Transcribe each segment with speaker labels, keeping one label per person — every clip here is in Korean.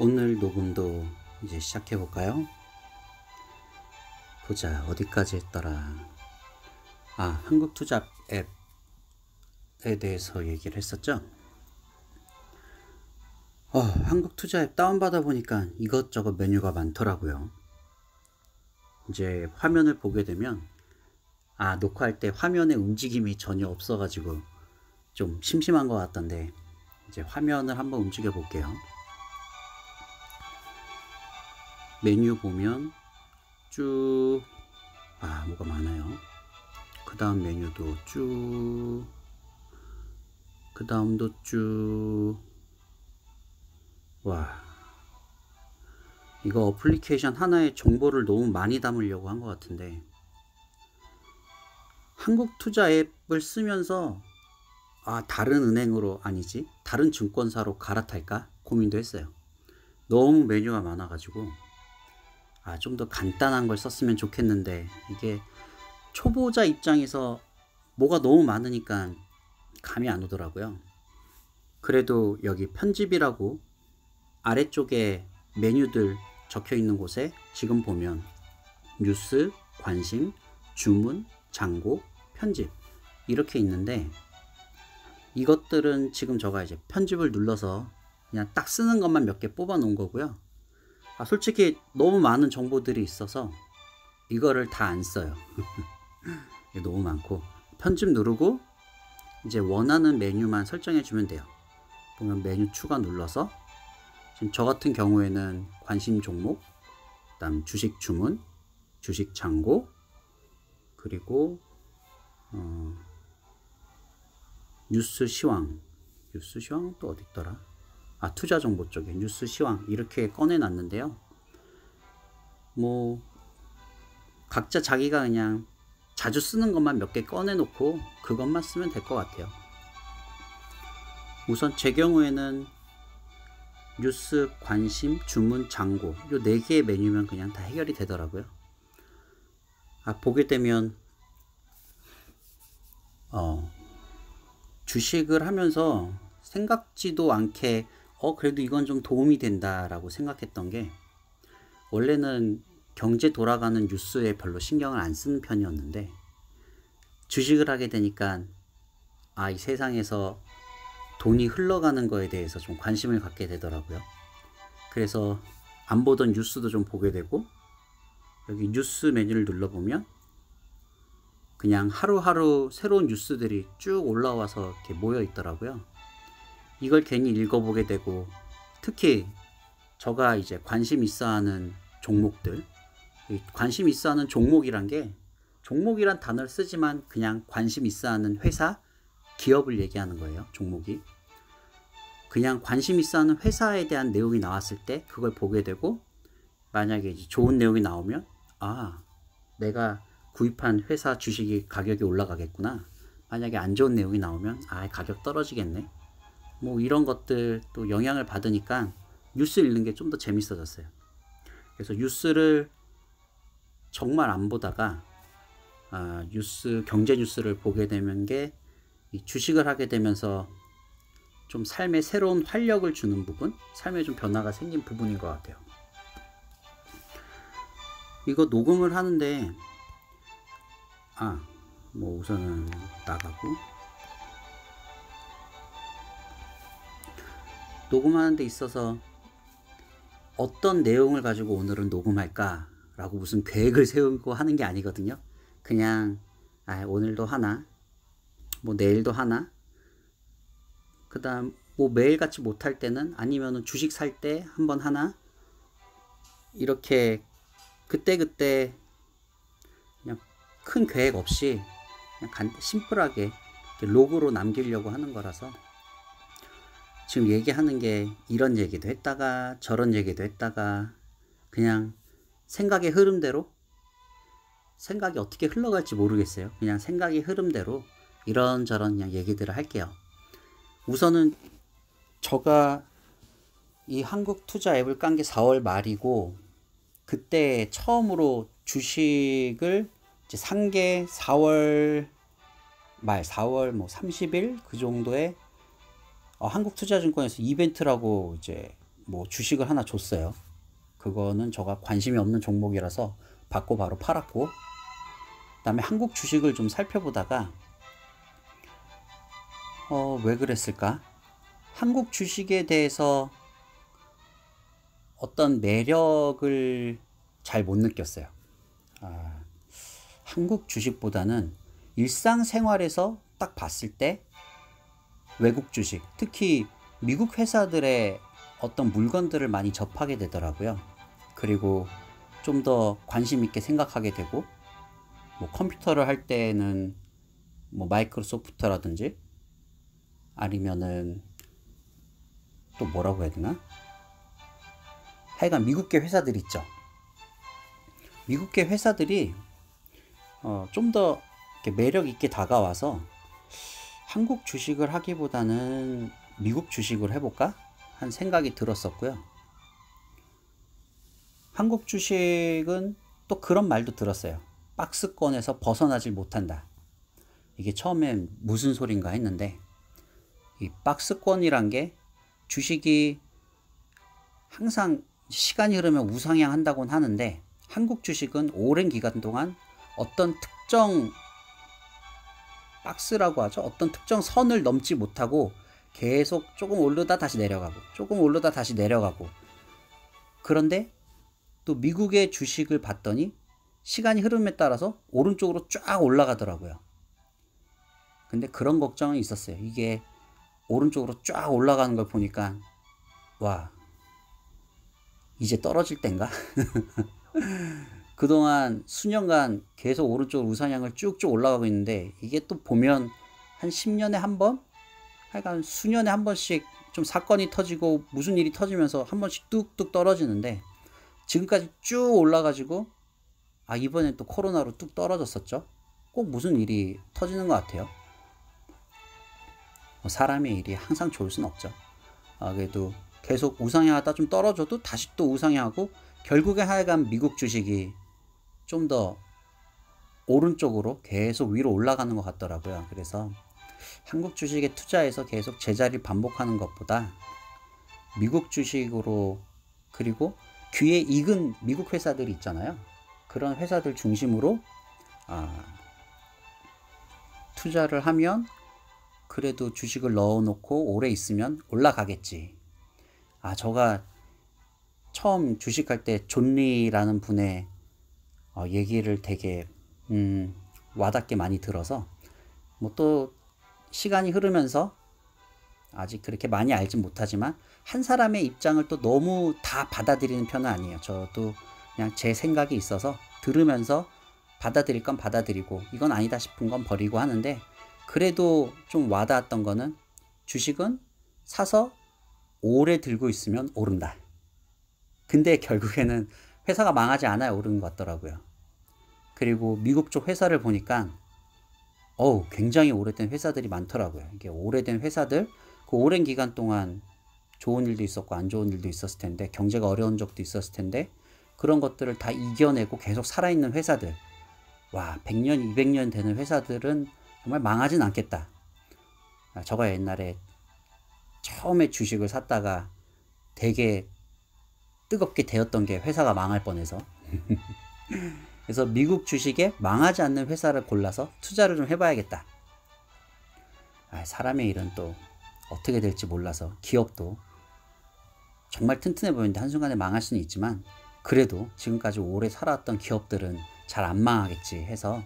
Speaker 1: 오늘 녹음도 이제 시작해 볼까요? 보자, 어디까지 했더라. 한국투잡 앱에 대해서 얘기를 했었죠. 한국투자 앱 다운받아 보니까 이것저것 메뉴가 많더라고요. 이제 화면을 보게 되면 녹화할 때 화면에 움직임이 전혀 없어가지고 좀 심심한 것 같던데, 이제 화면을 한번 움직여 볼게요. 메뉴 보면 쭉 뭐가 많아요. 그 다음 메뉴도 쭉, 그 다음도 쭉. 이거 어플리케이션 하나에 정보를 너무 많이 담으려고 한 것 같은데, 한국투자 앱을 쓰면서 다른 은행으로, 아니지, 다른 증권사로 갈아탈까 고민도 했어요. 너무 메뉴가 많아가지고 좀 더 간단한 걸 썼으면 좋겠는데, 이게 초보자 입장에서 뭐가 너무 많으니까 감이 안 오더라고요. 그래도 여기 편집이라고 아래쪽에 메뉴들 적혀 있는 곳에 지금 보면 뉴스, 관심, 주문, 잔고, 편집 이렇게 있는데, 이것들은 지금 제가 이제 편집을 눌러서 그냥 딱 쓰는 것만 몇 개 뽑아 놓은 거고요. 솔직히 너무 많은 정보들이 있어서 이거를 다 안 써요. 너무 많고, 편집 누르고 이제 원하는 메뉴만 설정해 주면 돼요. 보면 메뉴 추가 눌러서 지금 저 같은 경우에는 관심 종목, 그다음 주식 주문, 주식 잔고, 그리고 뉴스 시황 또 어디 있더라? 투자 정보 쪽에 뉴스 시황 이렇게 꺼내 놨는데요. 뭐 각자 자기가 그냥 자주 쓰는 것만 몇 개 꺼내 놓고 그것만 쓰면 될 것 같아요. 우선 제 경우에는 뉴스, 관심, 주문, 잔고 요 4개의 메뉴면 그냥 다 해결이 되더라고요. 보게 되면 주식을 하면서 생각지도 않게 그래도 이건 좀 도움이 된다 라고 생각했던 게, 원래는 경제 돌아가는 뉴스에 별로 신경을 안 쓰는 편이었는데, 주식을 하게 되니까 이 세상에서 돈이 흘러가는 거에 대해서 좀 관심을 갖게 되더라고요. 그래서 안 보던 뉴스도 좀 보게 되고, 여기 뉴스 메뉴를 눌러보면 그냥 하루하루 새로운 뉴스들이 쭉 올라와서 이렇게 모여 있더라고요. 이걸 괜히 읽어보게 되고, 특히 제가 이제 관심 있어 하는 종목들, 관심 있어 하는 종목이란 게, 종목이란 단어를 쓰지만 그냥 관심 있어 하는 회사, 기업을 얘기하는 거예요. 종목이 그냥 관심 있어 하는 회사에 대한 내용이 나왔을 때 그걸 보게 되고, 만약에 이제 좋은 내용이 나오면 내가 구입한 회사 주식이 가격이 올라가겠구나. 만약에 안 좋은 내용이 나오면 가격 떨어지겠네. 뭐 이런 것들 또 영향을 받으니까 뉴스 읽는 게 좀 더 재밌어졌어요. 그래서 뉴스를 정말 안 보다가 경제 뉴스를 보게 되는 게, 이 주식을 하게 되면서 좀 삶에 새로운 활력을 주는 부분, 삶에 좀 변화가 생긴 부분인 것 같아요. 이거 녹음을 하는데 뭐 우선은 나가고, 녹음하는 데 있어서 어떤 내용을 가지고 오늘은 녹음할까 라고 무슨 계획을 세우고 하는 게 아니거든요. 그냥 오늘도 하나, 뭐 내일도 하나, 그 다음 뭐 매일같이 못할 때는, 아니면은 주식 살 때 한번 하나, 이렇게 그때그때 그냥 큰 계획 없이 그냥 심플하게 로그로 남기려고 하는 거라서, 지금 얘기하는 게 이런 얘기도 했다가 저런 얘기도 했다가 그냥 생각의 흐름대로, 생각이 어떻게 흘러갈지 모르겠어요. 그냥 생각의 흐름대로 이런저런 그냥 얘기들을 할게요. 우선은 제가 이 한국투자 앱을 깐 게 4월 말이고, 그때 처음으로 주식을 이제 산 게 4월 말, 4월 뭐 30일 그 정도에 한국투자증권에서 이벤트라고 이제 뭐 주식을 하나 줬어요. 그거는 제가 관심이 없는 종목이라서 받고 바로 팔았고, 그다음에 한국 주식을 좀 살펴보다가 왜 그랬을까? 한국 주식에 대해서 어떤 매력을 잘 못 느꼈어요. 한국 주식보다는 일상생활에서 딱 봤을 때 외국 주식, 특히 미국 회사들의 어떤 물건들을 많이 접하게 되더라고요. 그리고 좀 더 관심 있게 생각하게 되고, 뭐 컴퓨터를 할 때는 뭐 마이크로소프트라든지 아니면은 또 뭐라고 해야 되나? 하여간 미국계 회사들 있죠. 미국계 회사들이 좀 더 매력 있게 다가와서 한국 주식을 하기보다는 미국 주식을 해볼까? 한 생각이 들었었고요. 한국 주식은 또 그런 말도 들었어요. 박스권에서 벗어나질 못한다. 이게 처음엔 무슨 소린가 했는데, 이 박스권이란 게 주식이 항상 시간이 흐르면 우상향한다고는 하는데, 한국 주식은 오랜 기간 동안 어떤 특정 박스라고 하죠. 어떤 특정 선을 넘지 못하고 계속 조금 오르다 다시 내려가고, 조금 오르다 다시 내려가고. 그런데 또 미국의 주식을 봤더니 시간이 흐름에 따라서 오른쪽으로 쫙 올라가더라고요. 근데 그런 걱정은 있었어요. 이게 오른쪽으로 쫙 올라가는 걸 보니까, 와, 이제 떨어질 땐가? 그동안 수년간 계속 오른쪽으로 우상향을 쭉쭉 올라가고 있는데, 이게 또 보면 한 10년에 한 번? 하여간 수년에 한 번씩 좀 사건이 터지고 무슨 일이 터지면서 한 번씩 뚝뚝 떨어지는데, 지금까지 쭉 올라가지고 이번엔 또 코로나로 뚝 떨어졌었죠. 꼭 무슨 일이 터지는 것 같아요. 사람의 일이 항상 좋을 순 없죠. 그래도 계속 우상향하다 좀 떨어져도 다시 또 우상향하고, 결국에 하여간 미국 주식이 좀 더 오른쪽으로 계속 위로 올라가는 것 같더라고요. 그래서 한국 주식에 투자해서 계속 제자리를 반복하는 것보다 미국 주식으로, 그리고 귀에 익은 미국 회사들이 있잖아요. 그런 회사들 중심으로 투자를 하면 그래도 주식을 넣어놓고 오래 있으면 올라가겠지. 제가 처음 주식할 때 존리라는 분의 얘기를 되게 와닿게 많이 들어서, 뭐 또 시간이 흐르면서 아직 그렇게 많이 알진 못하지만 한 사람의 입장을 또 너무 다 받아들이는 편은 아니에요. 저도 그냥 제 생각이 있어서 들으면서 받아들일 건 받아들이고 이건 아니다 싶은 건 버리고 하는데, 그래도 좀 와닿았던 거는 주식은 사서 오래 들고 있으면 오른다. 근데 결국에는 회사가 망하지 않아야 오르는 것 같더라고요. 그리고 미국 쪽 회사를 보니까 굉장히 오래된 회사들이 많더라고요. 이게 오래된 회사들, 그 오랜 기간 동안 좋은 일도 있었고 안 좋은 일도 있었을 텐데, 경제가 어려운 적도 있었을 텐데, 그런 것들을 다 이겨내고 계속 살아있는 회사들, 100년, 200년 되는 회사들은 정말 망하진 않겠다. 제가 옛날에 처음에 주식을 샀다가 되게 뜨겁게 데웠던 게 회사가 망할 뻔해서 그래서 미국 주식에 망하지 않는 회사를 골라서 투자를 좀 해봐야겠다. 사람의 일은 또 어떻게 될지 몰라서, 기업도 정말 튼튼해 보이는데 한순간에 망할 수는 있지만, 그래도 지금까지 오래 살아왔던 기업들은 잘 안 망하겠지 해서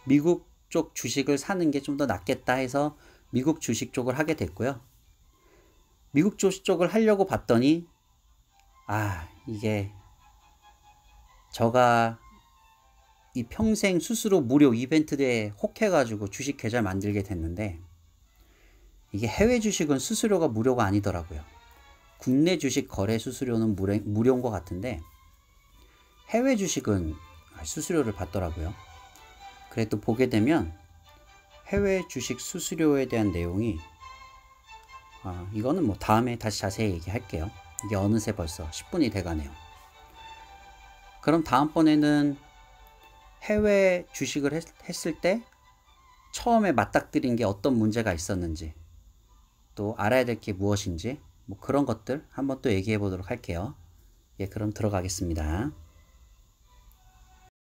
Speaker 1: 미국 쪽 주식을 사는 게 좀 더 낫겠다 해서 미국 주식 쪽을 하게 됐고요. 미국 주식 쪽을 하려고 봤더니 이게 제가 이 평생 수수료 무료 이벤트에 혹해가지고 주식 계좌 만들게 됐는데, 이게 해외 주식은 수수료가 무료가 아니더라고요. 국내 주식 거래 수수료는 무료인 것 같은데 해외 주식은 수수료를 받더라고요. 그래도 보게 되면 해외 주식 수수료에 대한 내용이 이거는 뭐 다음에 다시 자세히 얘기할게요. 이게 어느새 벌써 10분이 돼가네요. 그럼 다음번에는 해외 주식을 했을 때 처음에 맞닥뜨린 게 어떤 문제가 있었는지, 또 알아야 될 게 무엇인지 뭐 그런 것들 한번 또 얘기해 보도록 할게요. 예, 그럼 들어가겠습니다.